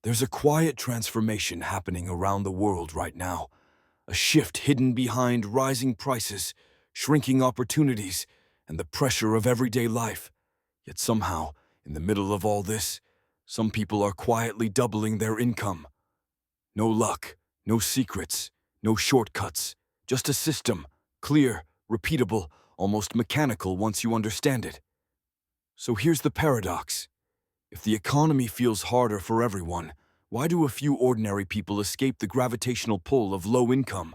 There's a quiet transformation happening around the world right now, a shift hidden behind rising prices, shrinking opportunities, and the pressure of everyday life. Yet somehow, in the middle of all this, some people are quietly doubling their income. No luck, no secrets, no shortcuts, just a system, clear, repeatable, almost mechanical once you understand it. So here's the paradox. If the economy feels harder for everyone, why do a few ordinary people escape the gravitational pull of low income,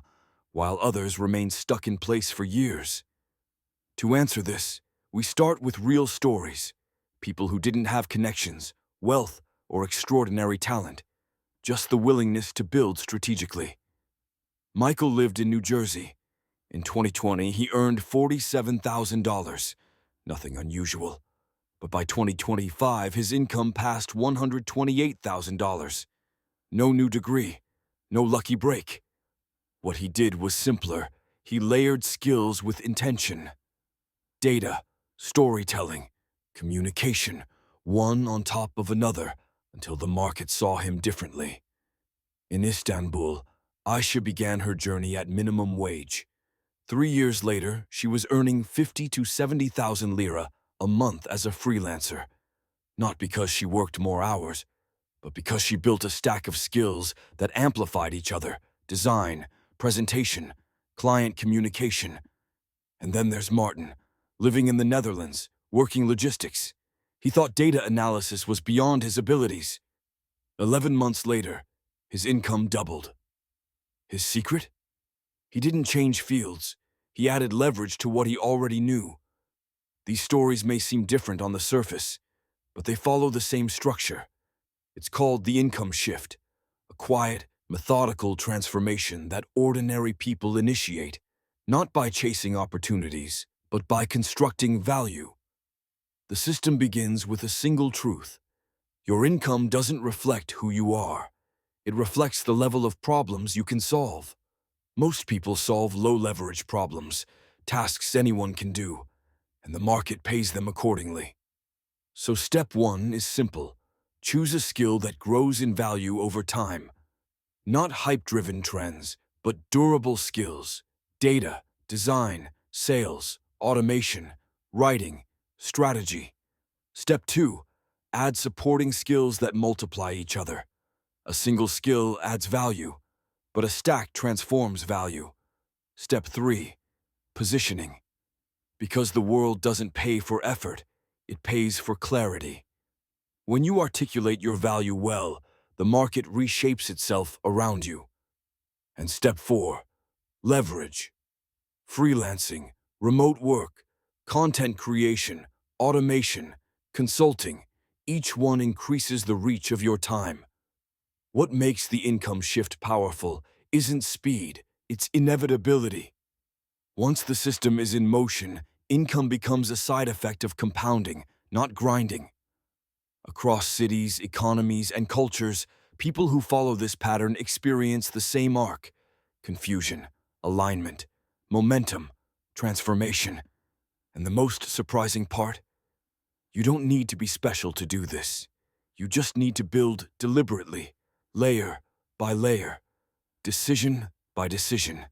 while others remain stuck in place for years? To answer this, we start with real stories. People who didn't have connections, wealth, or extraordinary talent, just the willingness to build strategically. Michael lived in New Jersey. In 2020, he earned $47,000. Nothing unusual. But by 2025, his income passed $128,000. No new degree, no lucky break. What he did was simpler. He layered skills with intention. Data, storytelling, communication, one on top of another, until the market saw him differently. In Istanbul, Ayşe began her journey at minimum wage. 3 years later, she was earning 50 to 70,000 lira a month as a freelancer. Not because she worked more hours, but because she built a stack of skills that amplified each other: design, presentation, client communication. And then there's Martin, living in the Netherlands, working logistics. He thought data analysis was beyond his abilities. 11 months later, his income doubled. His secret? He didn't change fields. He added leverage to what he already knew. These stories may seem different on the surface, but they follow the same structure. It's called the income shift, a quiet, methodical transformation that ordinary people initiate, not by chasing opportunities, but by constructing value. The system begins with a single truth. Your income doesn't reflect who you are. It reflects the level of problems you can solve. Most people solve low-leverage problems, tasks anyone can do, and the market pays them accordingly. So step one is simple. Choose a skill that grows in value over time. Not hype-driven trends, but durable skills. Data, design, sales, automation, writing, strategy. Step two, add supporting skills that multiply each other. A single skill adds value, but a stack transforms value. Step three, positioning. Because the world doesn't pay for effort, it pays for clarity. When you articulate your value well, the market reshapes itself around you. And step four, leverage. Freelancing, remote work, content creation, automation, consulting, each one increases the reach of your time. What makes the income shift powerful isn't speed, it's inevitability. Once the system is in motion, income becomes a side effect of compounding, not grinding. Across cities, economies, and cultures, people who follow this pattern experience the same arc: confusion, alignment, momentum, transformation. And the most surprising part? You don't need to be special to do this. You just need to build deliberately, layer by layer, decision by decision.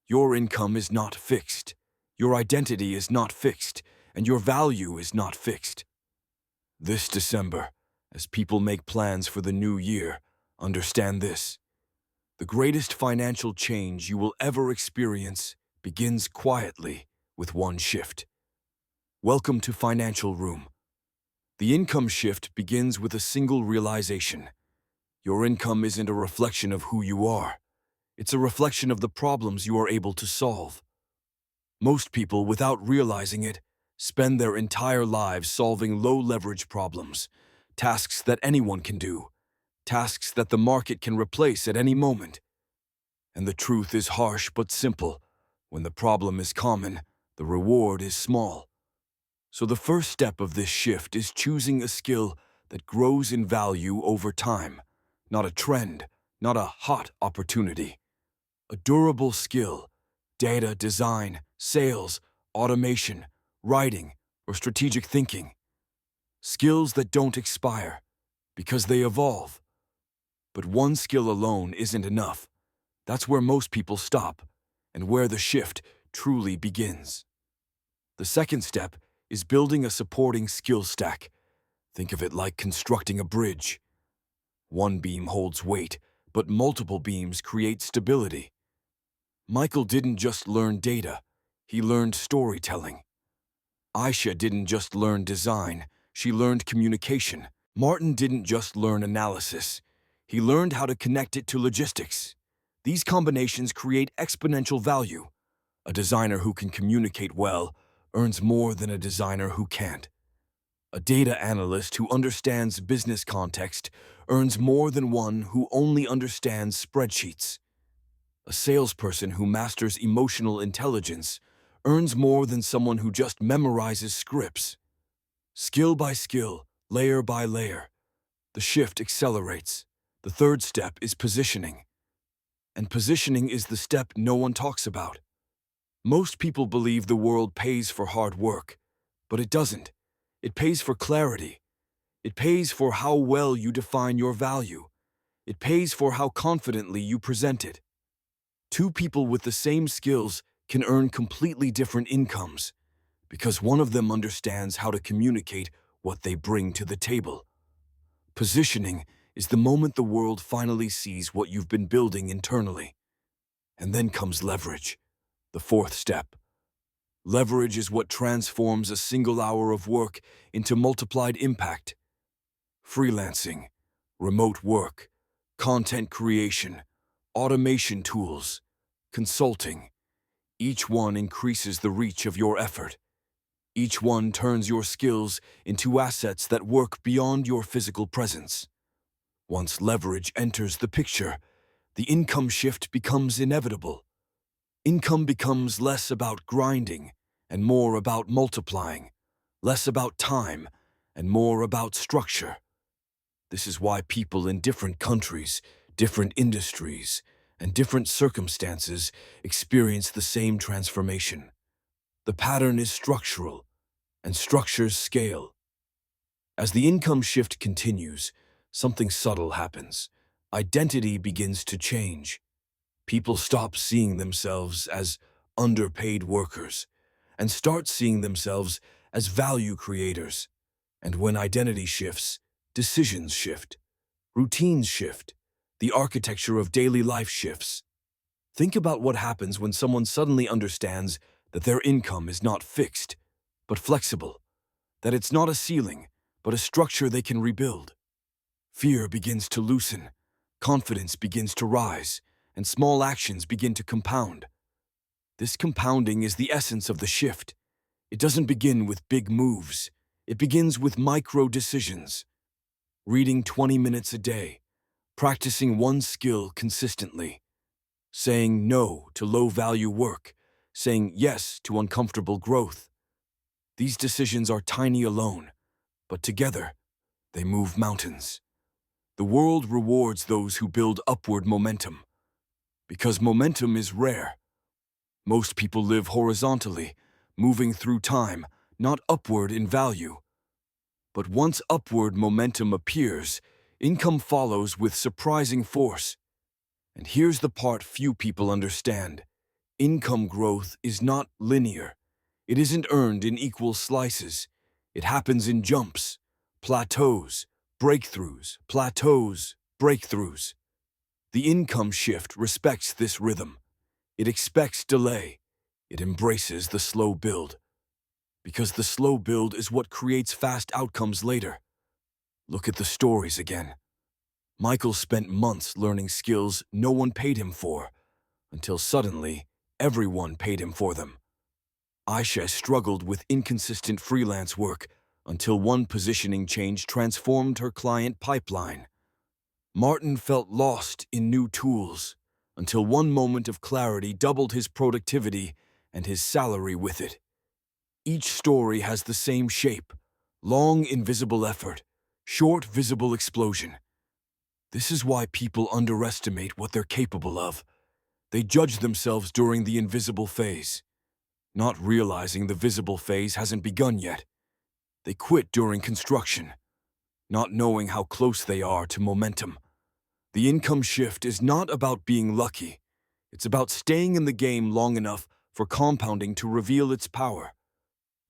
Your income is not fixed. Your identity is not fixed, and your value is not fixed. This December, as people make plans for the new year, understand this. The greatest financial change you will ever experience begins quietly with one shift. Welcome to Financial Room. The income shift begins with a single realization. Your income isn't a reflection of who you are. It's a reflection of the problems you are able to solve. Most people, without realizing it, spend their entire lives solving low-leverage problems, tasks that anyone can do, tasks that the market can replace at any moment. And the truth is harsh but simple. When the problem is common, the reward is small. So the first step of this shift is choosing a skill that grows in value over time. Not a trend, not a hot opportunity. A durable skill: data, design, sales, automation, writing, or strategic thinking. Skills that don't expire, because they evolve. But one skill alone isn't enough. That's where most people stop, and where the shift truly begins. The second step is building a supporting skill stack. Think of it like constructing a bridge. One beam holds weight, but multiple beams create stability. Michael didn't just learn data, he learned storytelling. Ayşe didn't just learn design, she learned communication. Martin didn't just learn analysis, he learned how to connect it to logistics. These combinations create exponential value. A designer who can communicate well earns more than a designer who can't. A data analyst who understands business context earns more than one who only understands spreadsheets. A salesperson who masters emotional intelligence earns more than someone who just memorizes scripts. Skill by skill, layer by layer, the shift accelerates. The third step is positioning. And positioning is the step no one talks about. Most people believe the world pays for hard work, but it doesn't. It pays for clarity. It pays for how well you define your value. It pays for how confidently you present it. Two people with the same skills can earn completely different incomes because one of them understands how to communicate what they bring to the table. Positioning is the moment the world finally sees what you've been building internally. And then comes leverage, the fourth step. Leverage is what transforms a single hour of work into multiplied impact. Freelancing, remote work, content creation, automation tools, consulting. Each one increases the reach of your effort. Each one turns your skills into assets that work beyond your physical presence. Once leverage enters the picture, the income shift becomes inevitable. Income becomes less about grinding and more about multiplying, less about time and more about structure. This is why people in different countries, different industries, and different circumstances experience the same transformation. The pattern is structural, and structures scale. As the income shift continues, something subtle happens. Identity begins to change. People stop seeing themselves as underpaid workers and start seeing themselves as value creators. And when identity shifts, decisions shift, routines shift, the architecture of daily life shifts. Think about what happens when someone suddenly understands that their income is not fixed, but flexible, that it's not a ceiling, but a structure they can rebuild. Fear begins to loosen, confidence begins to rise, and small actions begin to compound. This compounding is the essence of the shift. It doesn't begin with big moves. It begins with micro decisions. Reading 20 minutes a day, practicing one skill consistently, saying no to low-value work, saying yes to uncomfortable growth. These decisions are tiny alone, but together, they move mountains. The world rewards those who build upward momentum, because momentum is rare. Most people live horizontally, moving through time, not upward in value. But once upward momentum appears, income follows with surprising force. And here's the part few people understand. Income growth is not linear. It isn't earned in equal slices. It happens in jumps, plateaus, breakthroughs, plateaus, breakthroughs. The income shift respects this rhythm. It expects delay. It embraces the slow build. Because the slow build is what creates fast outcomes later. Look at the stories again. Michael spent months learning skills no one paid him for, until suddenly, everyone paid him for them. Ayşe struggled with inconsistent freelance work until one positioning change transformed her client pipeline. Martin felt lost in new tools until one moment of clarity doubled his productivity and his salary with it. Each story has the same shape: long, invisible effort, short, visible explosion. This is why people underestimate what they're capable of. They judge themselves during the invisible phase, not realizing the visible phase hasn't begun yet. They quit during construction, not knowing how close they are to momentum. The income shift is not about being lucky. It's about staying in the game long enough for compounding to reveal its power.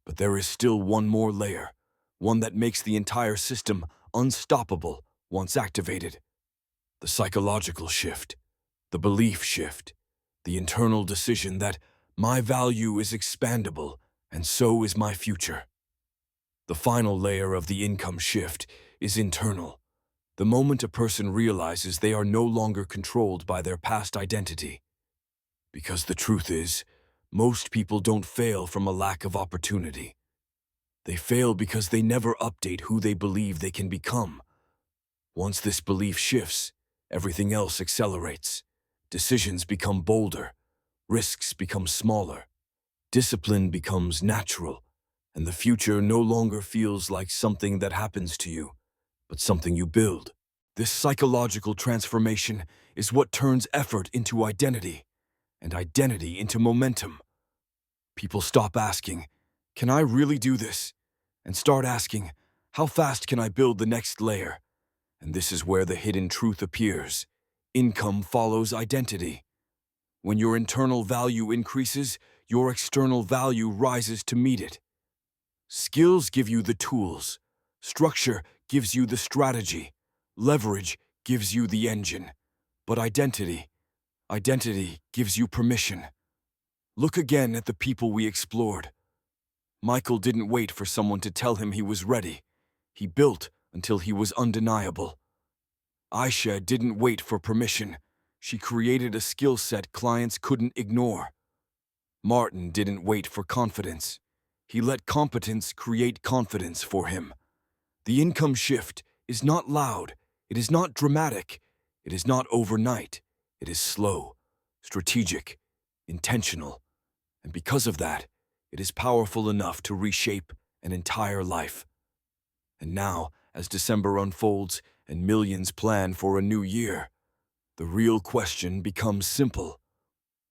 But there is still one more layer, one that makes the entire system unstoppable once activated. The psychological shift, the belief shift, the internal decision that my value is expandable and so is my future. The final layer of the income shift is internal. The moment a person realizes they are no longer controlled by their past identity. Because the truth is, most people don't fail from a lack of opportunity. They fail because they never update who they believe they can become. Once this belief shifts, everything else accelerates. Decisions become bolder, risks become smaller, discipline becomes natural, and the future no longer feels like something that happens to you, but something you build. This psychological transformation is what turns effort into identity, and identity into momentum. People stop asking, "Can I really do this?" and start asking, "How fast can I build the next layer?" And this is where the hidden truth appears. Income follows identity. When your internal value increases, your external value rises to meet it. Skills give you the tools. Structure gives you the strategy. Leverage gives you the engine. But identity gives you permission. Look again at the people we explored. Michael didn't wait for someone to tell him he was ready. He built until he was undeniable. Ayşe didn't wait for permission. She created a skill set clients couldn't ignore. Martin didn't wait for confidence. He let competence create confidence for him. The income shift is not loud. It is not dramatic. It is not overnight. It is slow, strategic, intentional. And because of that, it is powerful enough to reshape an entire life. And now, as December unfolds and millions plan for a new year, the real question becomes simple.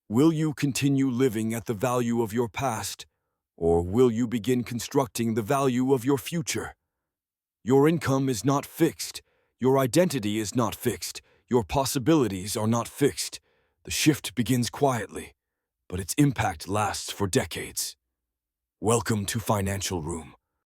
Will you continue living at the value of your past, or will you begin constructing the value of your future? Your income is not fixed. Your identity is not fixed. Your possibilities are not fixed. The shift begins quietly, but its impact lasts for decades. Welcome to Financial Room,